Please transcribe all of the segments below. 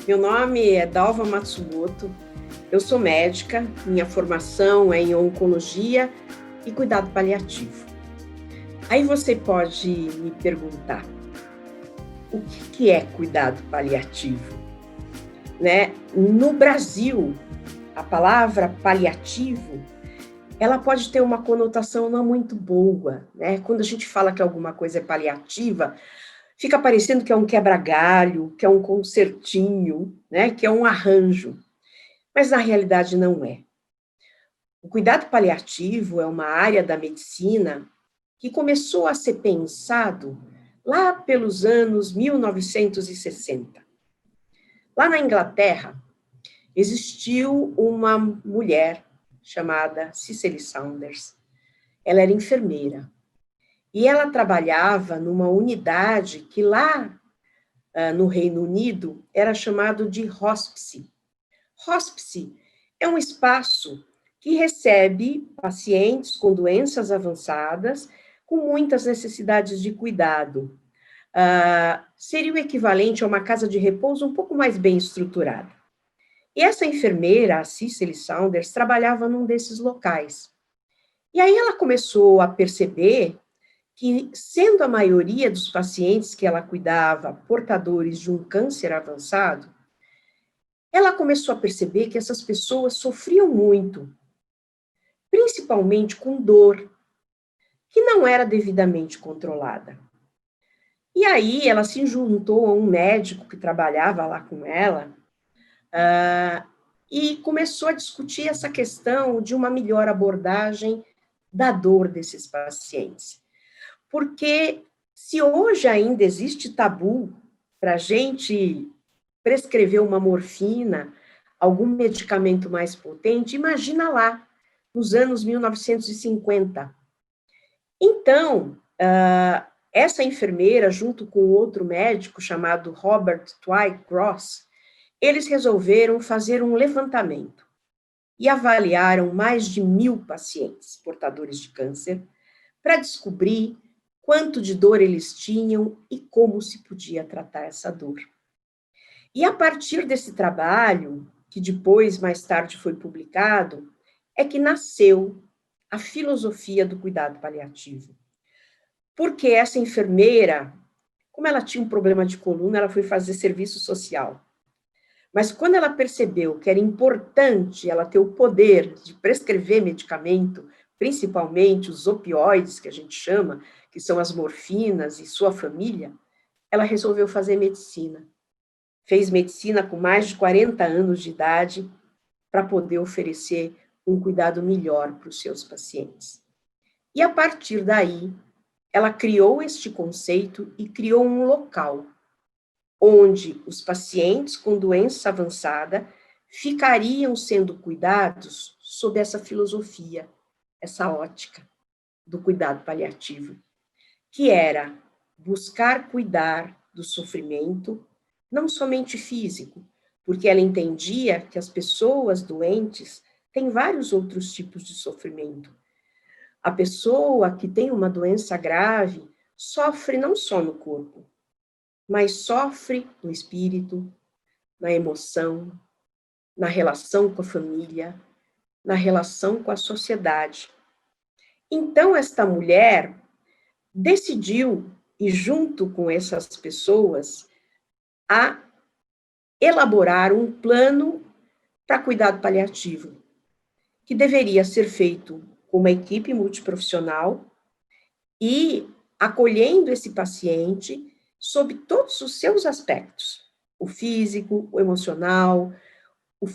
Meu nome é Dalva Matsumoto, eu sou médica, minha formação é em oncologia e cuidado paliativo. Aí você pode me perguntar, o que é cuidado paliativo? No Brasil, a palavra paliativo, ela pode ter uma conotação não muito boa, né? Quando a gente fala que alguma coisa é paliativa, fica parecendo que é um quebra-galho, que é um concertinho, né? Que é um arranjo. Mas na realidade não é. O cuidado paliativo é uma área da medicina que começou a ser pensado lá pelos anos 1960. Lá na Inglaterra, existiu uma mulher chamada Cicely Saunders. Ela era enfermeira e ela trabalhava numa unidade que lá no Reino Unido era chamado de hospice. Hospice é um espaço que recebe pacientes com doenças avançadas, com muitas necessidades de cuidado. Seria o equivalente a uma casa de repouso um pouco mais bem estruturada. E essa enfermeira, a Cicely Saunders, trabalhava num desses locais. E aí ela começou a perceber que, sendo a maioria dos pacientes que ela cuidava portadores de um câncer avançado, ela começou a perceber que essas pessoas sofriam muito, principalmente com dor, que não era devidamente controlada. E aí ela se juntou a um médico que trabalhava lá com ela, e começou a discutir essa questão de uma melhor abordagem da dor desses pacientes. Porque se hoje ainda existe tabu para a gente prescrever uma morfina, algum medicamento mais potente, imagina lá, nos anos 1950. Então, essa enfermeira, junto com outro médico chamado Robert Twycross, eles resolveram fazer um levantamento e avaliaram mais de 1.000 pacientes portadores de câncer para descobrir quanto de dor eles tinham e como se podia tratar essa dor. E a partir desse trabalho, que depois, mais tarde, foi publicado, é que nasceu a filosofia do cuidado paliativo. Porque essa enfermeira, como ela tinha um problema de coluna, ela foi fazer serviço social. Mas quando ela percebeu que era importante ela ter o poder de prescrever medicamento, principalmente os opioides, que a gente chama, que são as morfinas e sua família, ela resolveu fazer medicina. Fez medicina com mais de 40 anos de idade para poder oferecer um cuidado melhor para os seus pacientes. E a partir daí, ela criou este conceito e criou um local onde os pacientes com doença avançada ficariam sendo cuidados sob essa filosofia, essa ótica do cuidado paliativo, que era buscar cuidar do sofrimento, não somente físico, porque ela entendia que as pessoas doentes têm vários outros tipos de sofrimento. A pessoa que tem uma doença grave sofre não só no corpo, mas sofre no espírito, na emoção, na relação com a família, na relação com a sociedade. Então, esta mulher decidiu, e junto com essas pessoas, a elaborar um plano para cuidado paliativo, que deveria ser feito com uma equipe multiprofissional e acolhendo esse paciente sob todos os seus aspectos, o físico, o emocional, o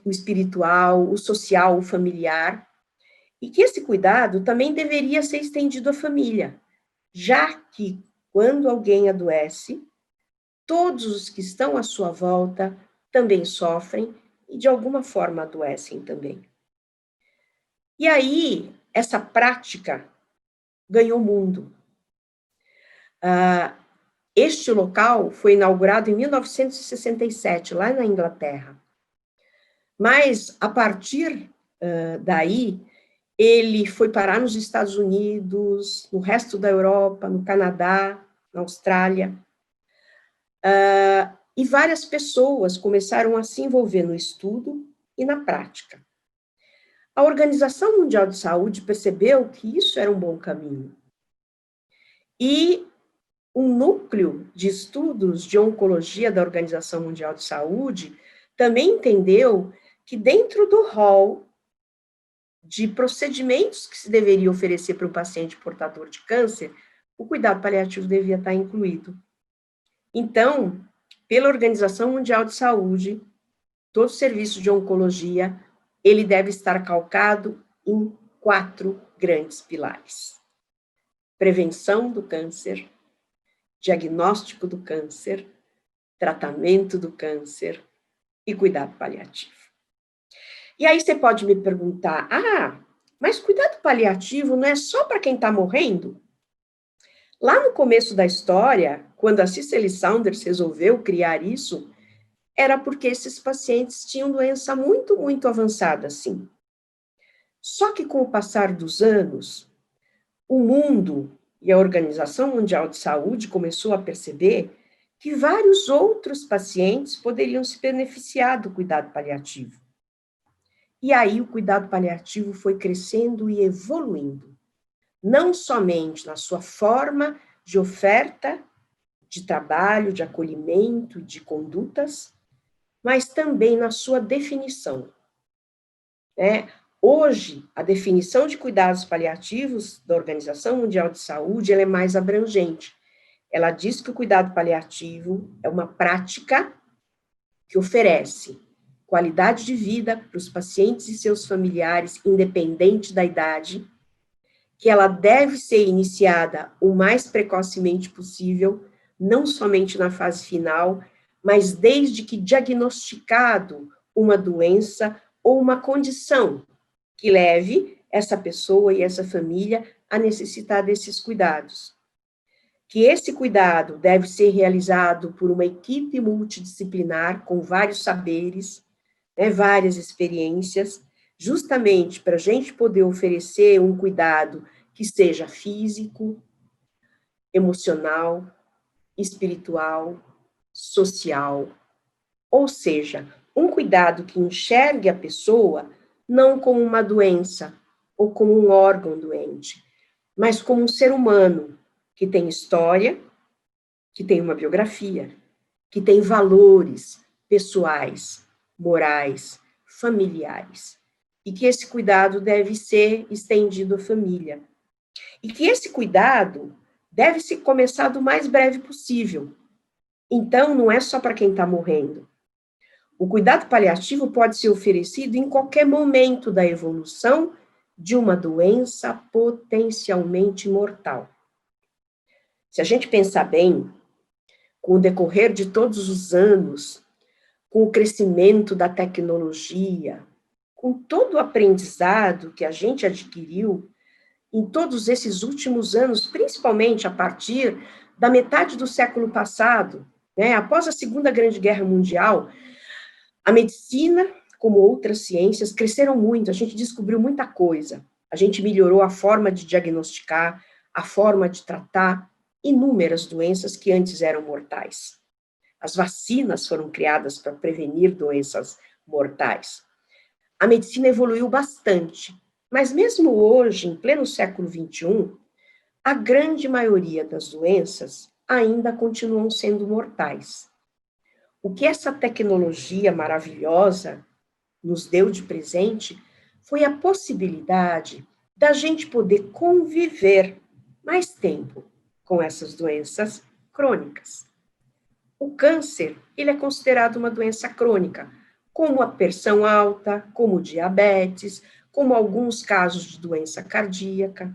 espiritual, o social, o familiar, e que esse cuidado também deveria ser estendido à família, já que, quando alguém adoece, todos os que estão à sua volta também sofrem e, de alguma forma, adoecem também. E aí, essa prática ganhou mundo. Este local foi inaugurado em 1967, lá na Inglaterra. Mas, a partir daí, ele foi parar nos Estados Unidos, no resto da Europa, no Canadá, na Austrália. e várias pessoas começaram a se envolver no estudo e na prática. A Organização Mundial de Saúde percebeu que isso era um bom caminho. E um núcleo de estudos de oncologia da Organização Mundial de Saúde também entendeu que dentro do rol de procedimentos que se deveria oferecer para o paciente portador de câncer, o cuidado paliativo devia estar incluído. Então, pela Organização Mundial de Saúde, todo serviço de oncologia, ele deve estar calcado em 4 grandes pilares: prevenção do câncer, diagnóstico do câncer, tratamento do câncer e cuidado paliativo. E aí você pode me perguntar, mas cuidado paliativo não é só para quem está morrendo? Lá no começo da história, quando a Cicely Saunders resolveu criar isso, era porque esses pacientes tinham doença muito, muito avançada, sim. Só que com o passar dos anos, o mundo e a Organização Mundial de Saúde começou a perceber que vários outros pacientes poderiam se beneficiar do cuidado paliativo. E aí o cuidado paliativo foi crescendo e evoluindo, não somente na sua forma de oferta de trabalho, de acolhimento, de condutas, mas também na sua definição. Hoje, a definição de cuidados paliativos da Organização Mundial de Saúde ela é mais abrangente. Ela diz que o cuidado paliativo é uma prática que oferece qualidade de vida para os pacientes e seus familiares, independente da idade, que ela deve ser iniciada o mais precocemente possível, não somente na fase final, mas desde que diagnosticado uma doença ou uma condição que leve essa pessoa e essa família a necessitar desses cuidados. Que esse cuidado deve ser realizado por uma equipe multidisciplinar com vários saberes, várias experiências, justamente para a gente poder oferecer um cuidado que seja físico, emocional, espiritual, social, ou seja, um cuidado que enxergue a pessoa não como uma doença ou como um órgão doente, mas como um ser humano que tem história, que tem uma biografia, que tem valores pessoais, morais, familiares, e que esse cuidado deve ser estendido à família. E que esse cuidado deve se começar do mais breve possível. Então, não é só para quem está morrendo. O cuidado paliativo pode ser oferecido em qualquer momento da evolução de uma doença potencialmente mortal. Se a gente pensar bem, com o decorrer de todos os anos, com o crescimento da tecnologia, com todo o aprendizado que a gente adquiriu em todos esses últimos anos, principalmente a partir da metade do século passado, após a Segunda Grande Guerra Mundial, a medicina, como outras ciências, cresceram muito, a gente descobriu muita coisa, a gente melhorou a forma de diagnosticar, a forma de tratar inúmeras doenças que antes eram mortais. As vacinas foram criadas para prevenir doenças mortais. A medicina evoluiu bastante, mas mesmo hoje, em pleno século XXI, a grande maioria das doenças ainda continuam sendo mortais. O que essa tecnologia maravilhosa nos deu de presente foi a possibilidade da gente poder conviver mais tempo com essas doenças crônicas. O câncer, ele é considerado uma doença crônica, como a pressão alta, como o diabetes, como alguns casos de doença cardíaca.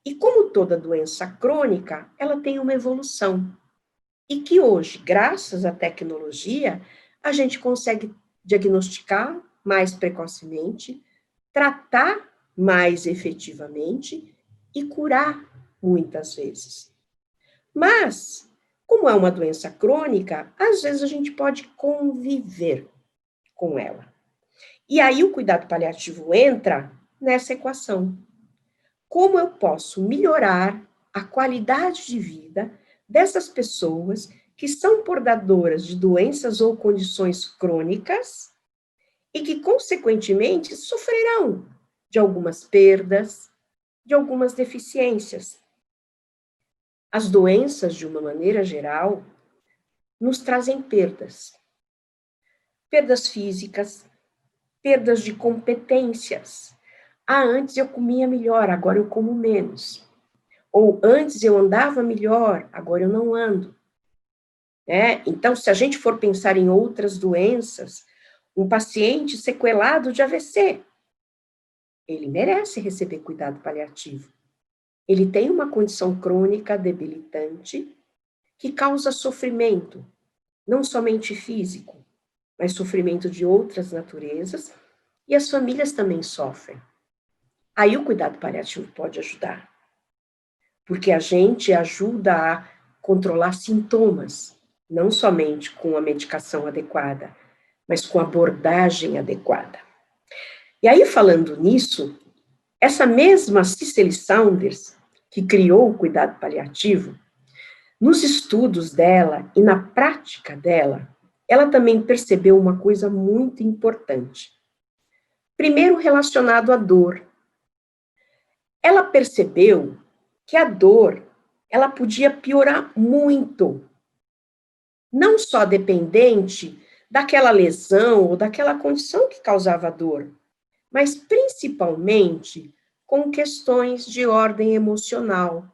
E como toda doença crônica, ela tem uma evolução. E que hoje, graças à tecnologia, a gente consegue diagnosticar mais precocemente, tratar mais efetivamente e curar muitas vezes. Mas, como é uma doença crônica, às vezes a gente pode conviver com ela. E aí o cuidado paliativo entra nessa equação. Como eu posso melhorar a qualidade de vida dessas pessoas que são portadoras de doenças ou condições crônicas e que, consequentemente, sofrerão de algumas perdas, de algumas deficiências. As doenças, de uma maneira geral, nos trazem perdas. Perdas físicas, perdas de competências. Ah, antes eu comia melhor, agora eu como menos. Ou antes eu andava melhor, agora eu não ando. Então, se a gente for pensar em outras doenças, um paciente sequelado de AVC, ele merece receber cuidado paliativo. Ele tem uma condição crônica debilitante que causa sofrimento, não somente físico, mas sofrimento de outras naturezas, e as famílias também sofrem. Aí o cuidado paliativo pode ajudar, porque a gente ajuda a controlar sintomas, não somente com a medicação adequada, mas com a abordagem adequada. E aí, falando nisso, essa mesma Cicely Saunders, que criou o cuidado paliativo, nos estudos dela e na prática dela, ela também percebeu uma coisa muito importante. Primeiro, relacionado à dor. Ela percebeu que a dor, ela podia piorar muito. Não só dependente daquela lesão ou daquela condição que causava dor, mas principalmente com questões de ordem emocional,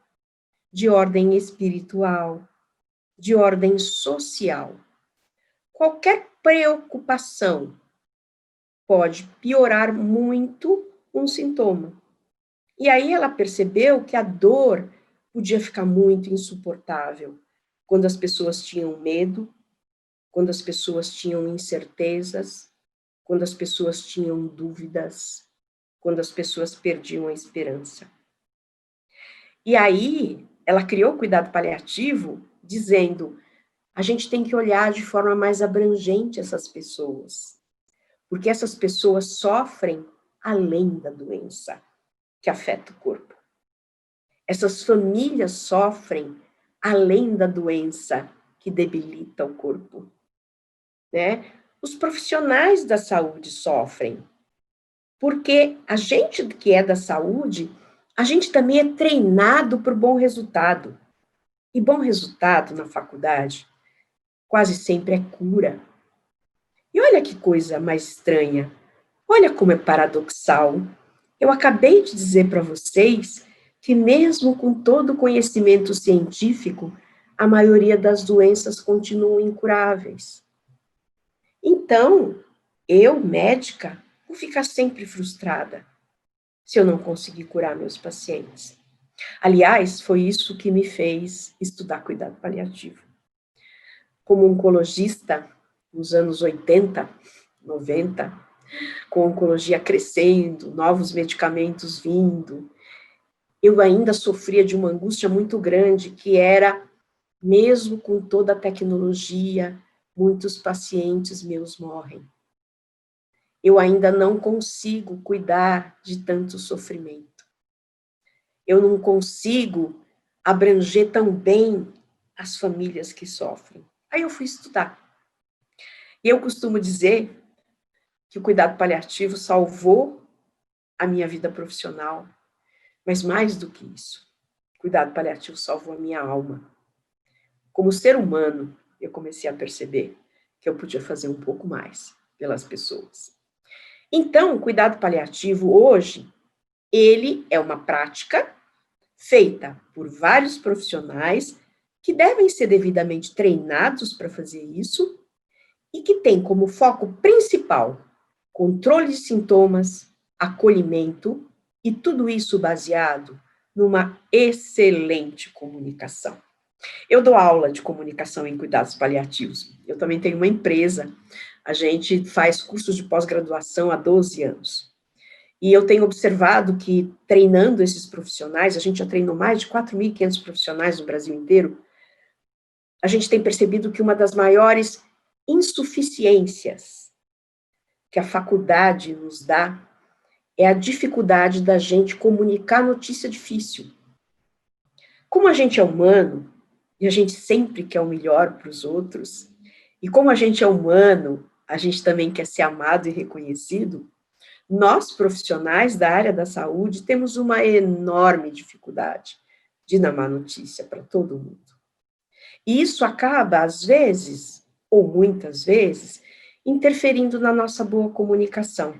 de ordem espiritual, de ordem social. Qualquer preocupação pode piorar muito um sintoma. E aí ela percebeu que a dor podia ficar muito insuportável quando as pessoas tinham medo, quando as pessoas tinham incertezas, quando as pessoas tinham dúvidas, quando as pessoas perdiam a esperança. E aí ela criou o cuidado paliativo dizendo: a gente tem que olhar de forma mais abrangente essas pessoas, porque essas pessoas sofrem além da doença que afeta o corpo. Essas famílias sofrem além da doença que debilita o corpo, Os profissionais da saúde sofrem, porque a gente que é da saúde, a gente também é treinado por bom resultado. E bom resultado na faculdade quase sempre é cura. E olha que coisa mais estranha, olha como é paradoxal. Eu acabei de dizer para vocês que mesmo com todo o conhecimento científico, a maioria das doenças continuam incuráveis. Então, eu, médica, vou ficar sempre frustrada se eu não conseguir curar meus pacientes. Aliás, foi isso que me fez estudar cuidado paliativo. Como oncologista, nos anos 80, 90, com a oncologia crescendo, novos medicamentos vindo, eu ainda sofria de uma angústia muito grande, que era, mesmo com toda a tecnologia, muitos pacientes meus morrem. Eu ainda não consigo cuidar de tanto sofrimento. Eu não consigo abranger tão bem as famílias que sofrem. Aí eu fui estudar. E eu costumo dizer que o cuidado paliativo salvou a minha vida profissional, mas mais do que isso, o cuidado paliativo salvou a minha alma. Como ser humano, eu comecei a perceber que eu podia fazer um pouco mais pelas pessoas. Então, o cuidado paliativo hoje, ele é uma prática feita por vários profissionais que devem ser devidamente treinados para fazer isso e que tem como foco principal controle de sintomas, acolhimento e tudo isso baseado numa excelente comunicação. Eu dou aula de comunicação em cuidados paliativos. Eu também tenho uma empresa. A gente faz cursos de pós-graduação há 12 anos. E eu tenho observado que, treinando esses profissionais, a gente já treinou mais de 4.500 profissionais no Brasil inteiro, a gente tem percebido que uma das maiores insuficiências que a faculdade nos dá é a dificuldade da gente comunicar notícia difícil. Como a gente é humano, e a gente sempre quer o melhor para os outros, e como a gente é humano, a gente também quer ser amado e reconhecido, nós, profissionais da área da saúde, temos uma enorme dificuldade de dar má notícia para todo mundo. E isso acaba, às vezes, ou muitas vezes, interferindo na nossa boa comunicação.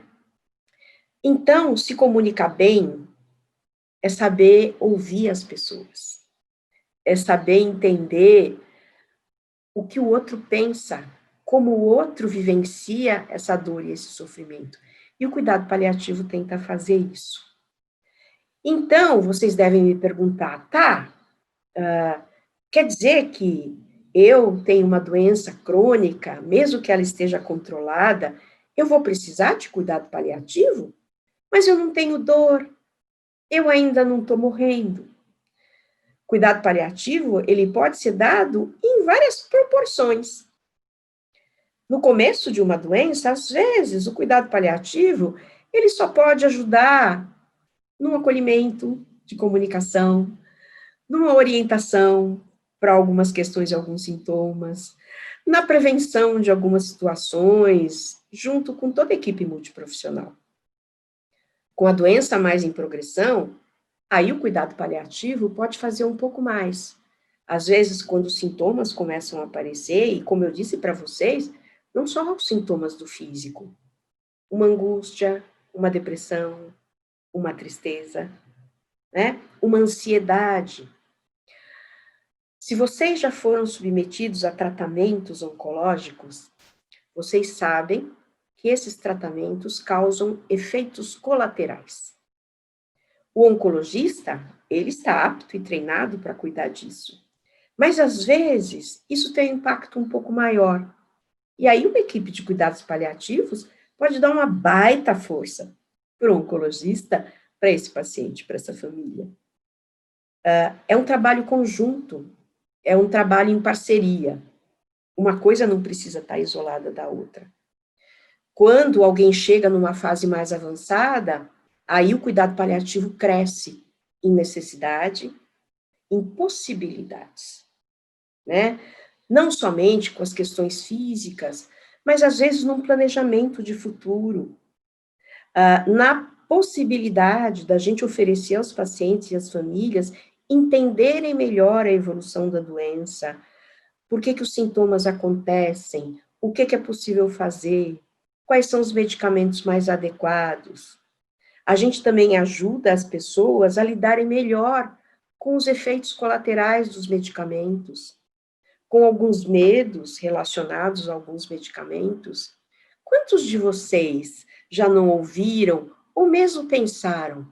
Então, se comunicar bem é saber ouvir as pessoas, é saber entender o que o outro pensa, como o outro vivencia essa dor e esse sofrimento. E o cuidado paliativo tenta fazer isso. Então, vocês devem me perguntar, tá, quer dizer que eu tenho uma doença crônica, mesmo que ela esteja controlada, eu vou precisar de cuidado paliativo? Mas eu não tenho dor, eu ainda não estou morrendo. Cuidado paliativo, ele pode ser dado em várias proporções. No começo de uma doença, às vezes, o cuidado paliativo, ele só pode ajudar no acolhimento de comunicação, numa orientação para algumas questões e alguns sintomas, na prevenção de algumas situações, junto com toda a equipe multiprofissional. Com a doença mais em progressão, aí o cuidado paliativo pode fazer um pouco mais. Às vezes, quando os sintomas começam a aparecer, e como eu disse para vocês, não só os sintomas do físico, uma angústia, uma depressão, uma tristeza, né? Uma ansiedade. Se vocês já foram submetidos a tratamentos oncológicos, vocês sabem que esses tratamentos causam efeitos colaterais. O oncologista, ele está apto e treinado para cuidar disso. Mas, às vezes, isso tem um impacto um pouco maior. E aí, uma equipe de cuidados paliativos pode dar uma baita força para o oncologista, para esse paciente, para essa família. É um trabalho conjunto, é um trabalho em parceria. Uma coisa não precisa estar isolada da outra. Quando alguém chega numa fase mais avançada, aí o cuidado paliativo cresce em necessidade, em possibilidades, né? Não somente com as questões físicas, mas às vezes num planejamento de futuro, na possibilidade da gente oferecer aos pacientes e às famílias entenderem melhor a evolução da doença, por que os sintomas acontecem, o que é possível fazer, quais são os medicamentos mais adequados. A gente também ajuda as pessoas a lidarem melhor com os efeitos colaterais dos medicamentos, com alguns medos relacionados a alguns medicamentos. Quantos de vocês já não ouviram ou mesmo pensaram,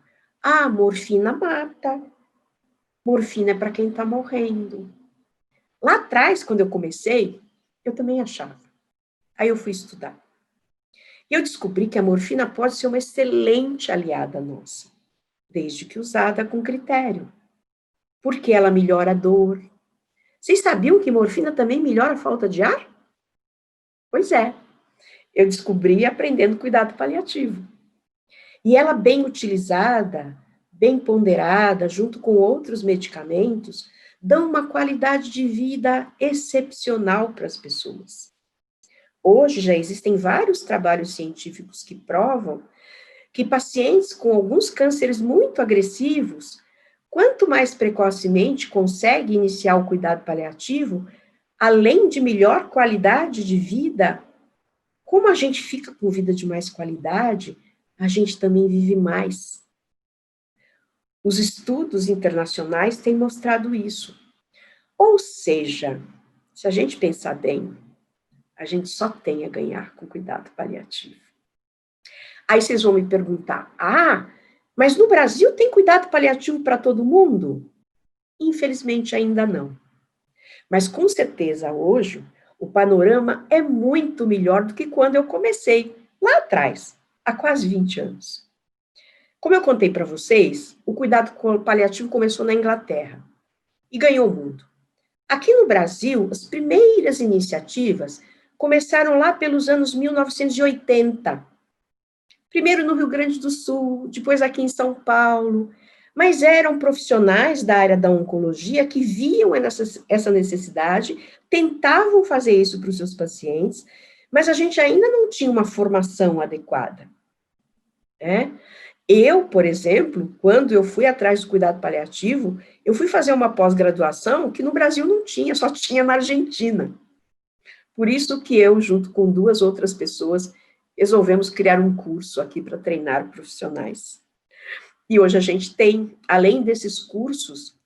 morfina mata, morfina é para quem está morrendo. Lá atrás, quando eu comecei, eu também achava. Aí eu fui estudar. E eu descobri que a morfina pode ser uma excelente aliada nossa, desde que usada com critério, porque ela melhora a dor. Vocês sabiam que morfina também melhora a falta de ar? Pois é, eu descobri aprendendo cuidado paliativo. E ela bem utilizada, bem ponderada, junto com outros medicamentos, dão uma qualidade de vida excepcional para as pessoas. Hoje já existem vários trabalhos científicos que provam que pacientes com alguns cânceres muito agressivos, quanto mais precocemente consegue iniciar o cuidado paliativo, além de melhor qualidade de vida, como a gente fica com vida de mais qualidade, a gente também vive mais. Os estudos internacionais têm mostrado isso. Ou seja, se a gente pensar bem, a gente só tem a ganhar com cuidado paliativo. Aí vocês vão me perguntar, mas no Brasil tem cuidado paliativo para todo mundo? Infelizmente ainda não. Mas com certeza hoje, o panorama é muito melhor do que quando eu comecei, lá atrás, há quase 20 anos. Como eu contei para vocês, o cuidado paliativo começou na Inglaterra e ganhou o mundo. Aqui no Brasil, as primeiras iniciativas começaram lá pelos anos 1980. Primeiro no Rio Grande do Sul, depois aqui em São Paulo, Mas eram profissionais da área da oncologia que viam essa necessidade, tentavam fazer isso para os seus pacientes, mas a gente ainda não tinha uma formação adequada, né? Eu, por exemplo, quando eu fui atrás do cuidado paliativo, eu fui fazer uma pós-graduação que no Brasil não tinha, só tinha na Argentina. Por isso que eu, junto com 2 outras pessoas, resolvemos criar um curso aqui para treinar profissionais. E hoje a gente tem, além desses cursos,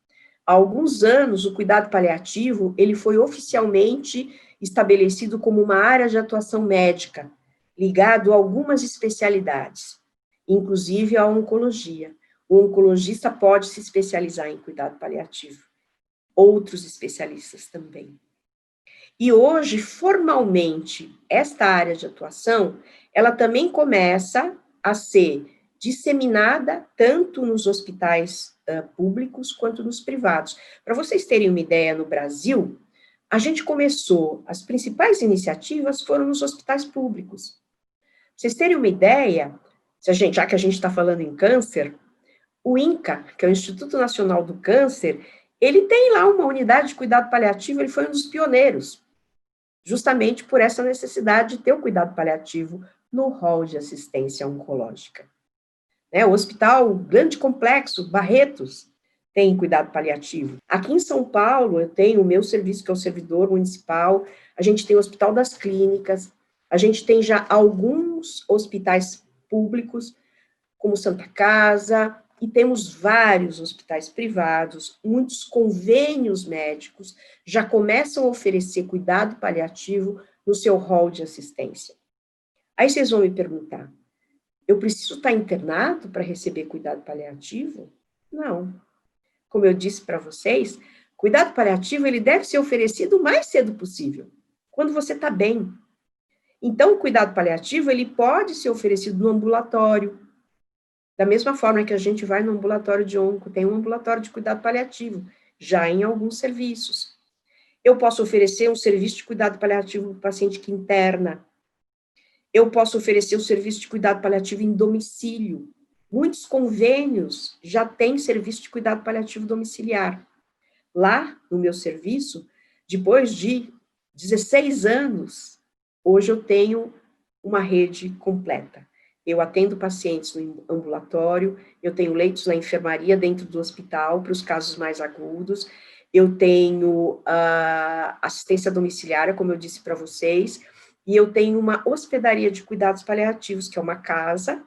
há alguns anos o cuidado paliativo, ele foi oficialmente estabelecido como uma área de atuação médica, ligado a algumas especialidades, inclusive a oncologia. O oncologista pode se especializar em cuidado paliativo, outros especialistas também. E hoje, formalmente, esta área de atuação, ela também começa a ser disseminada tanto nos hospitais públicos quanto nos privados. Para vocês terem uma ideia, no Brasil, a gente começou, as principais iniciativas foram nos hospitais públicos. Pra vocês terem uma ideia, já que a gente está falando em câncer, o INCA, que é o Instituto Nacional do Câncer, ele tem lá uma unidade de cuidado paliativo, ele foi um dos pioneiros, justamente por essa necessidade de ter o cuidado paliativo no rol de assistência oncológica. O Hospital Grande Complexo, Barretos, tem cuidado paliativo. Aqui em São Paulo, eu tenho o meu serviço, que é o servidor municipal, a gente tem o Hospital das Clínicas, a gente tem já alguns hospitais públicos, como Santa Casa, e temos vários hospitais privados, muitos convênios médicos já começam a oferecer cuidado paliativo no seu rol de assistência. Aí vocês vão me perguntar, eu preciso estar internado para receber cuidado paliativo? Não. Como eu disse para vocês, cuidado paliativo ele deve ser oferecido o mais cedo possível, quando você está bem. Então, o cuidado paliativo ele pode ser oferecido no ambulatório, da mesma forma que a gente vai no ambulatório de onco, tem um ambulatório de cuidado paliativo, já em alguns serviços. Eu posso oferecer um serviço de cuidado paliativo para o paciente que interna. Eu posso oferecer o serviço de cuidado paliativo em domicílio. Muitos convênios já têm serviço de cuidado paliativo domiciliar. Lá, no meu serviço, depois de 16 anos, hoje eu tenho uma rede completa. Eu atendo pacientes no ambulatório, eu tenho leitos na enfermaria dentro do hospital para os casos mais agudos, eu tenho assistência domiciliária, como eu disse para vocês, e eu tenho uma hospedaria de cuidados paliativos, que é uma casa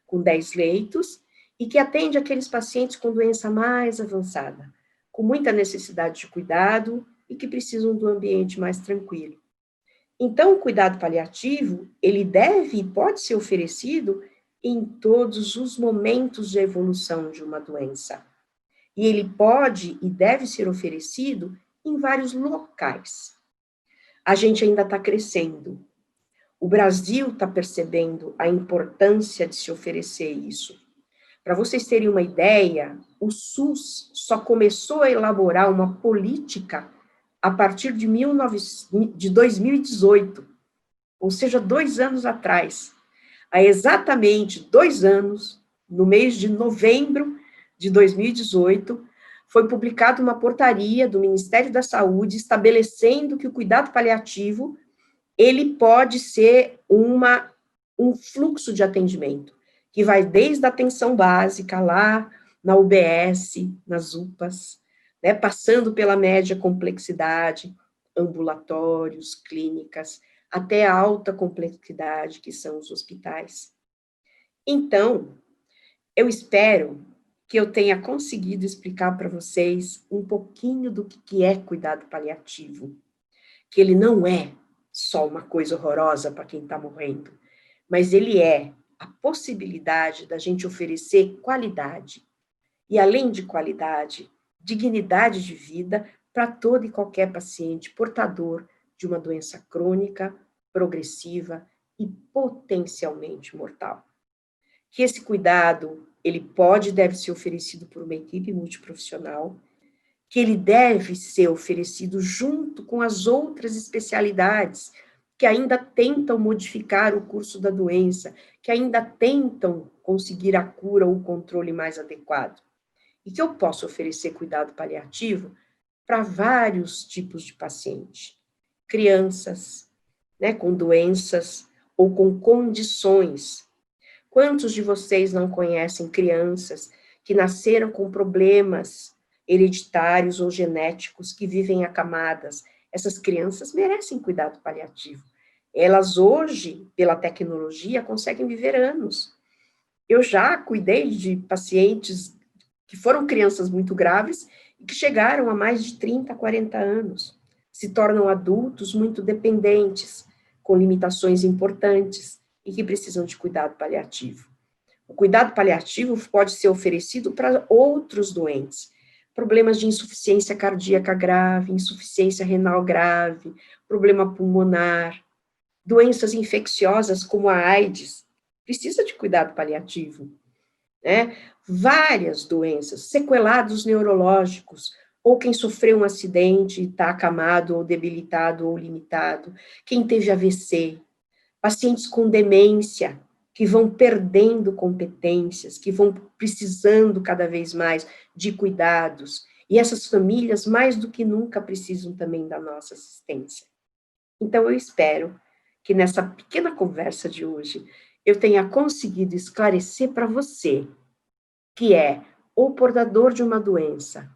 com 10 leitos, e que atende aqueles pacientes com doença mais avançada, com muita necessidade de cuidado e que precisam de um ambiente mais tranquilo. Então, o cuidado paliativo, ele deve e pode ser oferecido em todos os momentos de evolução de uma doença. E ele pode e deve ser oferecido em vários locais. A gente ainda está crescendo. O Brasil está percebendo a importância de se oferecer isso. Para vocês terem uma ideia, o SUS só começou a elaborar uma política a partir de 2018, ou seja, 2 anos atrás. Há exatamente 2 anos, no mês de novembro de 2018, foi publicada uma portaria do Ministério da Saúde estabelecendo que o cuidado paliativo ele pode ser um fluxo de atendimento, que vai desde a atenção básica lá na UBS, nas UPAs, passando pela média complexidade, ambulatórios, clínicas, até a alta complexidade, que são os hospitais. Então, eu espero que eu tenha conseguido explicar para vocês um pouquinho do que é cuidado paliativo, que ele não é só uma coisa horrorosa para quem está morrendo, mas ele é a possibilidade da gente oferecer qualidade, e além de qualidade, dignidade de vida para todo e qualquer paciente portador de uma doença crônica, progressiva e potencialmente mortal. Que esse cuidado, ele pode e deve ser oferecido por uma equipe multiprofissional, que ele deve ser oferecido junto com as outras especialidades que ainda tentam modificar o curso da doença, que ainda tentam conseguir a cura ou o controle mais adequado. e que eu posso oferecer cuidado paliativo para vários tipos de paciente. Crianças, né, com doenças ou com condições. Quantos de vocês não conhecem crianças que nasceram com problemas hereditários ou genéticos que vivem acamadas? Essas crianças merecem cuidado paliativo. Elas hoje, pela tecnologia, conseguem viver anos. Eu já cuidei de pacientes que foram crianças muito graves e que chegaram a mais de 30, 40 anos. Se tornam adultos muito dependentes, com limitações importantes e que precisam de cuidado paliativo. O cuidado paliativo pode ser oferecido para outros doentes, problemas de insuficiência cardíaca grave, insuficiência renal grave, problema pulmonar, doenças infecciosas como a AIDS, precisa de cuidado paliativo, né? Várias doenças, sequelados neurológicos, ou quem sofreu um acidente e está acamado, ou debilitado, ou limitado, quem teve AVC, pacientes com demência, que vão perdendo competências, que vão precisando cada vez mais de cuidados, e essas famílias, mais do que nunca, precisam também da nossa assistência. Então, eu espero que nessa pequena conversa de hoje, eu tenha conseguido esclarecer para você, que é ou portador de uma doença,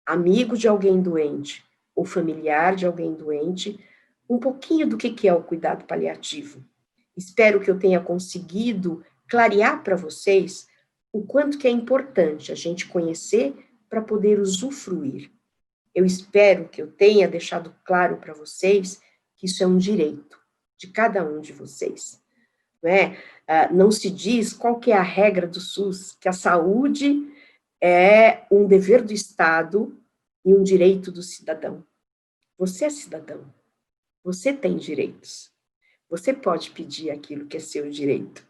amigo de alguém doente, ou familiar de alguém doente, um pouquinho do que é o cuidado paliativo. Espero que eu tenha conseguido clarear para vocês o quanto que é importante a gente conhecer para poder usufruir. Eu espero que eu tenha deixado claro para vocês que isso é um direito de cada um de vocês. Não é? Não se diz qual que é a regra do SUS, que a saúde é um dever do Estado e um direito do cidadão. Você é cidadão, você tem direitos, você pode pedir aquilo que é seu direito.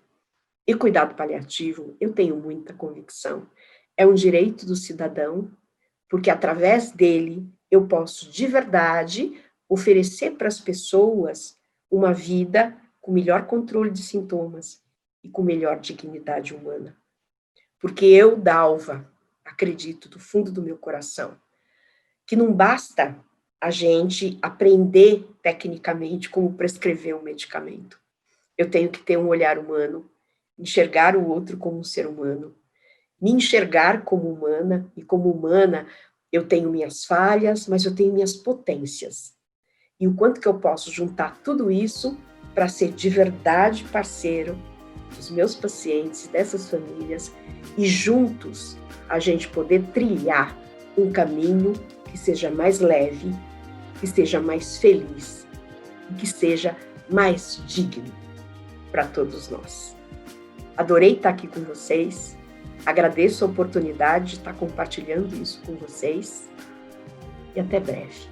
E cuidado paliativo, eu tenho muita convicção, é um direito do cidadão, porque através dele eu posso de verdade oferecer para as pessoas uma vida com melhor controle de sintomas e com melhor dignidade humana. Porque eu, Dalva, acredito do fundo do meu coração que não basta a gente aprender tecnicamente como prescrever um medicamento. Eu tenho que ter um olhar humano, enxergar o outro como um ser humano, me enxergar como humana, e como humana eu tenho minhas falhas, mas eu tenho minhas potências. E o quanto que eu posso juntar tudo isso para ser de verdade parceiro dos meus pacientes, dessas famílias, e juntos a gente poder trilhar um caminho que seja mais leve, que seja mais feliz, e que seja mais digno para todos nós. Adorei estar aqui com vocês, agradeço a oportunidade de estar compartilhando isso com vocês, e até breve,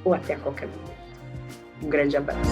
ou até qualquer momento. Um grande abraço.